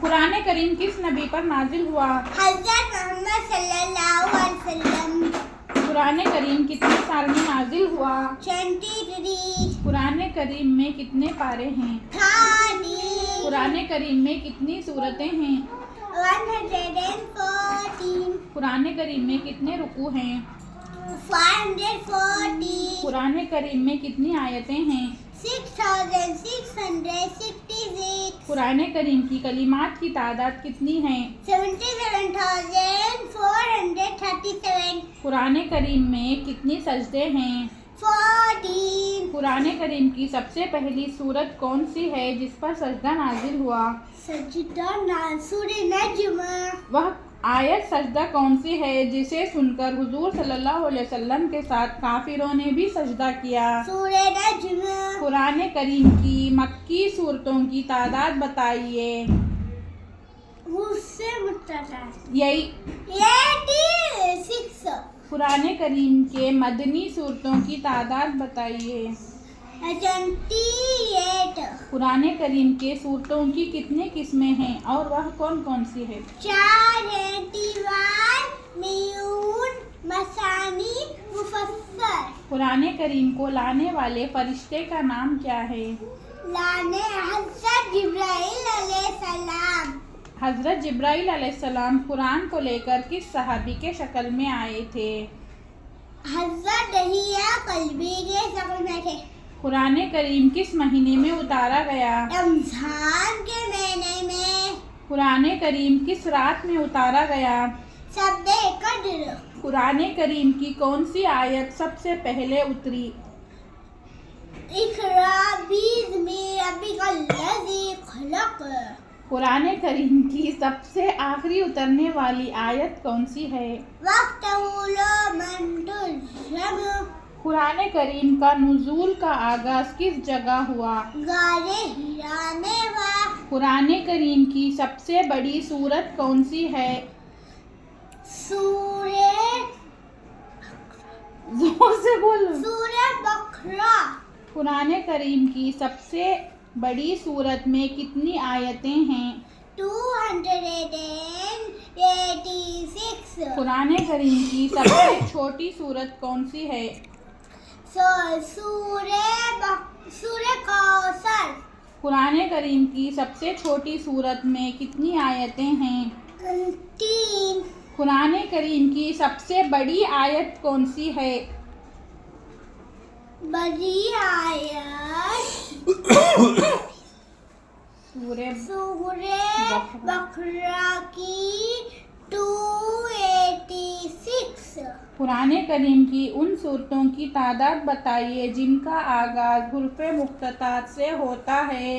قرآن کریم کس نبی پر نازل ہوا؟ حضرت محمد صلی اللہ علیہ وسلم. قرآن کریم کتنے سال میں نازل ہوا؟ 23. قرآن کریم میں کتنے پارے ہیں؟ 30. قرآن کریم میں کتنی سورتیں ہیں؟ 114. قرآن کریم میں کتنے رکوع ہیں؟ 540. قرآن کریم میں کتنی آیتیں ہیں؟ 6666. قرآن کریم کی کلمات کی تعداد کتنی ہے؟ 77,437. قرآن کریم میں کتنی سجدے ہیں؟ 14. قرآن کریم کی سب سے پہلی سورت کون سی ہے جس پر سجدہ نازل ہوا؟ سجدہ سورہ نجم. وہ آیت سجدہ کون سی ہے جسے سن کر حضور صلی اللہ علیہ وسلم کے ساتھ کافروں نے بھی سجدہ کیا؟ سورہ نجم. قرآن کریم کی مکی سورتوں کی تعداد بتائیے. اس سے متعلق یہی 86. قرآن کریم کے مدنی سورتوں کی تعداد بتائیے. 28. قرآن کریم کے سورتوں کی کتنے قسمیں ہیں اور وہ کون کون سی ہے؟ 4 ہیں. دیوان، میون، مثانی، مفصل. قرآن کریم کو لانے والے فرشتے کا نام کیا ہے؟ لانے حضرت جبرائیل علیہ السلام. حضرت جبرائیل علیہ السلام قرآن کو لے کر کس صحابی کے شکل میں آئے تھے؟ حضرت دہیہ قلبی کے شکل میں تھے. قرآن کریم کس مہینے میں اتارا گیا؟ رمضان کے مہینے میں. قرآن کریم کس رات میں اتارا گیا؟ شب قدر. قرآن کریم کی کون سی آیت سب سے پہلے اتری؟ اقرا باسم ربک الذی خلق. قرآن کریم کی سب سے آخری اترنے والی آیت کون سی ہے؟ وَقْتَهُ لَا مَن تُجْرَمُ. قرآن کریم کا نزول کا آغاز کس جگہ ہوا؟ غار حرا میں ہوا. قرآن کریم کی سب سے بڑی سورت کون سی ہے؟ سورہ زور سے بولو. سورہ بقرہ. قرآن کریم کی سب سے بڑی سورت میں کتنی آیتیں ہیں؟ 286. قرآن کریم کی سب سے چھوٹی سورت کون سی ہے؟ سورہ کوثر. قرآن کریم کی سب سے چھوٹی سورت میں کتنی آیتیں ہیں؟ 3. قرآن کریم کی سب سے بڑی آیت کون سی ہے؟ بڑی آیت سورہ بقرہ کی 286. قرآن کریم کی ان سورتوں کی تعداد بتائیے جن کا آغاز حروف مقطعات سے ہوتا ہے.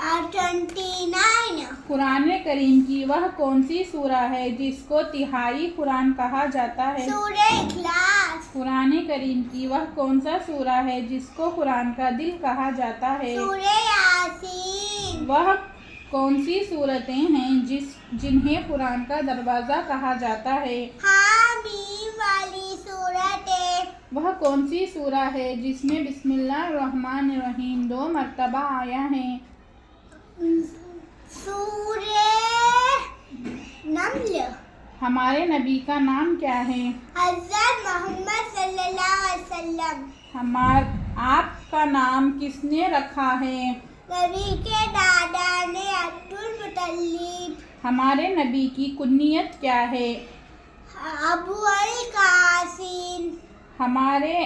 29. قرآن کریم کی وہ کون سی سورہ ہے جس کو تہائی قرآن کہا جاتا ہے؟ سورہ اخلاص. قرآن کریم کی وہ کون سا سورہ ہے جس کو قرآن کا دل کہا جاتا ہے؟ سورہ یاسین. وہ کون سی صورتیں ہیں جنہیں قرآن کا دروازہ کہا جاتا ہے؟ حامیم والی سورتیں. وہ کون سی سورہ ہے جس میں بسم اللہ الرحمن الرحیم 2 مرتبہ آیا ہے؟ سورہ نمل. ہمارے نبی کا نام کیا ہے؟ حضرت محمد صلی اللہ علیہ وسلم. آپ کا نام کس نے رکھا ہے؟ نبی کے دادا نے عبد المطلب. ہمارے نبی کی کنیت کیا ہے؟ ابو القاسم. ہمارے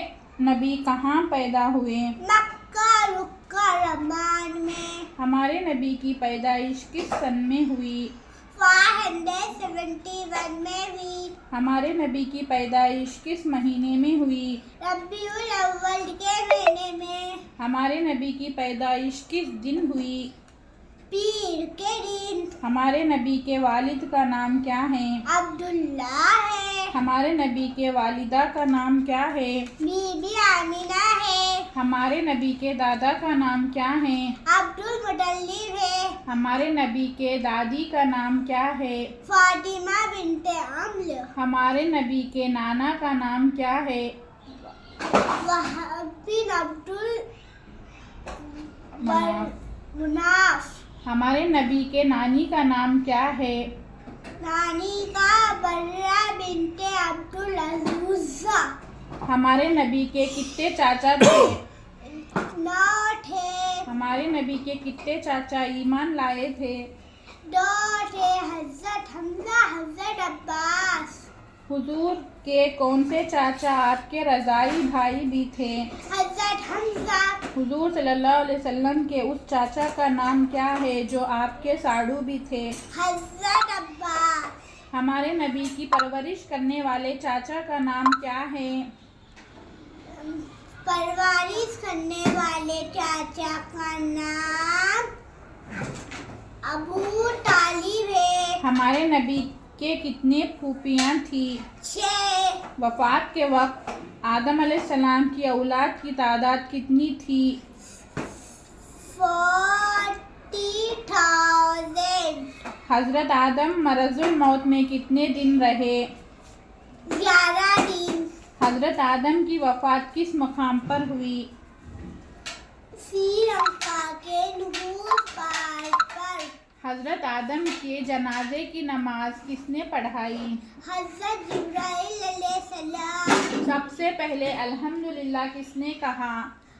نبی کہاں پیدا ہوئے؟ مکہ مکرمہ میں. ہمارے نبی کی پیدائش کس سن میں ہوئی؟ 471 میں ہوئی. ہمارے نبی کی پیدائش کس مہینے میں ہوئی؟ ربیع الاول کے مہینے میں. ہمارے نبی کی پیدائش کس دن ہوئی؟ پیر کے دن. ہمارے نبی کے والد کا نام کیا ہے؟ عبداللہ ہے. ہمارے نبی کے والدہ کا نام کیا ہے؟ بی بی آمینہ ہے. ہمارے نبی کے دادا کا نام کیا ہے؟ عبد المطلب ہے. ہمارے نبی کے دادی کا نام کیا ہے؟ فاطمہ بنت عمرو. ہمارے نبی کے نانا کا نام کیا ہے؟ وہب بن عبد المناف. ہمارے نبی کے نانی کا نام کیا ہے؟ نانی کا برہ بنت عبدالعزیز. ہمارے نبی کے کتنے چاچا تھے؟ 9 تھے. ہمارے نبی کے کتنے چاچا ایمان لائے تھے؟ 2 تھے. حضرت حمزہ، حضرت عباس. حضور کے کون سے چاچا آپ کے رضاعی بھائی بھی تھے؟ حضرت حمزہ. حضور صلی اللہ علیہ وسلم کے اس چاچا کا نام کیا ہے جو آپ کے ساڑو بھی تھے؟ حضرت عباس. ہمارے نبی کی پرورش کرنے والے چاچا کا نام کیا ہے؟ پرورش کرنے والے چاچا کا نام ابو طالب ہے. ہمارے نبی کے کتنے پھوپھیاں تھیں؟ 6. وفات کے وقت آدم علیہ السلام کی اولاد کی تعداد کتنی تھی؟ 40,000. حضرت آدم مرض الموت میں کتنے دن رہے؟ 11 دن. حضرت آدم کی وفات کس مقام پر ہوئی؟ سری لنکا کے نور پہاڑ پر. حضرت آدم کے جنازے کی نماز کس نے پڑھائی؟ حضرت جبرائیل علیہ السلام. سب سے پہلے الحمدللہ کس نے کہا؟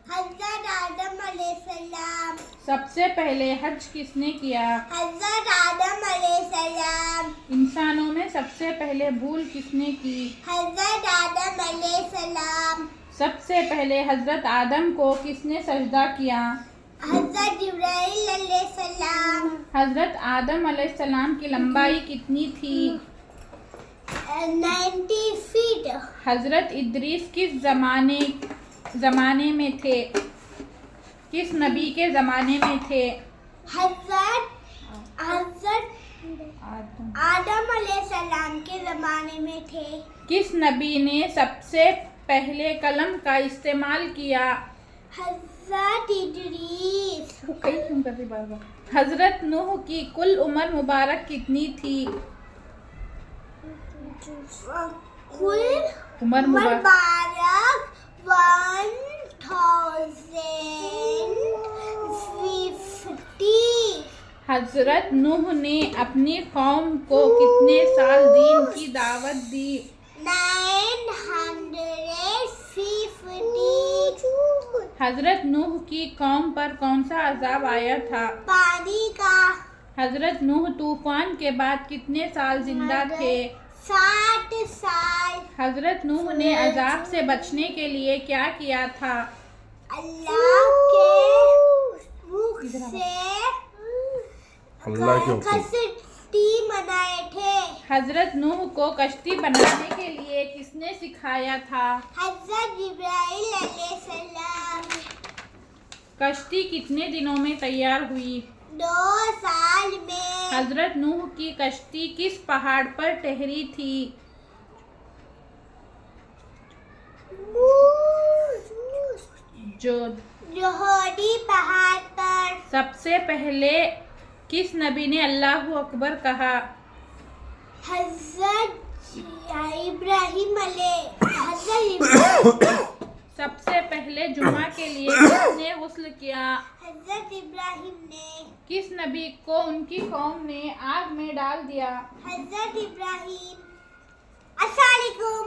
حضرت آدم علیہ السلام. سب سے پہلے حج کس نے کیا؟ حضرت آدم علیہ السلام. انسانوں میں سب سے پہلے بھول کس نے کی؟ حضرت آدم علیہ السلام. سب سے پہلے حضرت آدم کو کس نے سجدہ کیا؟ حضرت جبرائیل علیہ السلام. حضرت آدم علیہ السلام کی لمبائی کتنی تھی؟ 90 فیٹ. حضرت ادریس کس زمانے میں تھے؟ کس نبی کے زمانے میں تھے؟ حضرت آدم علیہ السلام کے زمانے میں تھے. کس نبی نے سب سے پہلے قلم کا استعمال کیا؟ حضرت ادریس. حضرت نوح کی کل عمر مبارک کتنی تھی؟ کل عمر مبارک 1050. حضرت نوح نے اپنی قوم کو کتنے سال دین کی دعوت دی؟ 950. حضرت نوح کی قوم پر کون سا عذاب آیا تھا؟ پانی کا. حضرت نوح طوفان کے بعد کتنے سال زندہ تھے؟ 60 سال. حضرت نوح نے عذاب سے بچنے کے لیے کیا کیا تھا؟ اللہ کے منہ سے کشتی بنائے تھے. حضرت نوح کو کشتی بنانے کے لیے کس نے سکھایا تھا؟ حضرت جبرائیل علیہ السلام. کشتی کتنے دنوں میں تیار ہوئی؟ 2 سال میں. حضرت نوح کی کشتی کس پہاڑ پر ٹھہری تھی؟ جوہری پہاڑ پر. سب سے پہلے کس نبی نے اللہ اکبر کہا؟ حضرت ابراہیم علیہ. سب سے پہلے جمعہ کے لیے کس نے غسل کیا؟ حضرت ابراہیم نے. کس نبی کو ان کی قوم نے آگ میں ڈال دیا؟ حضرت ابراہیم. السلام علیکم.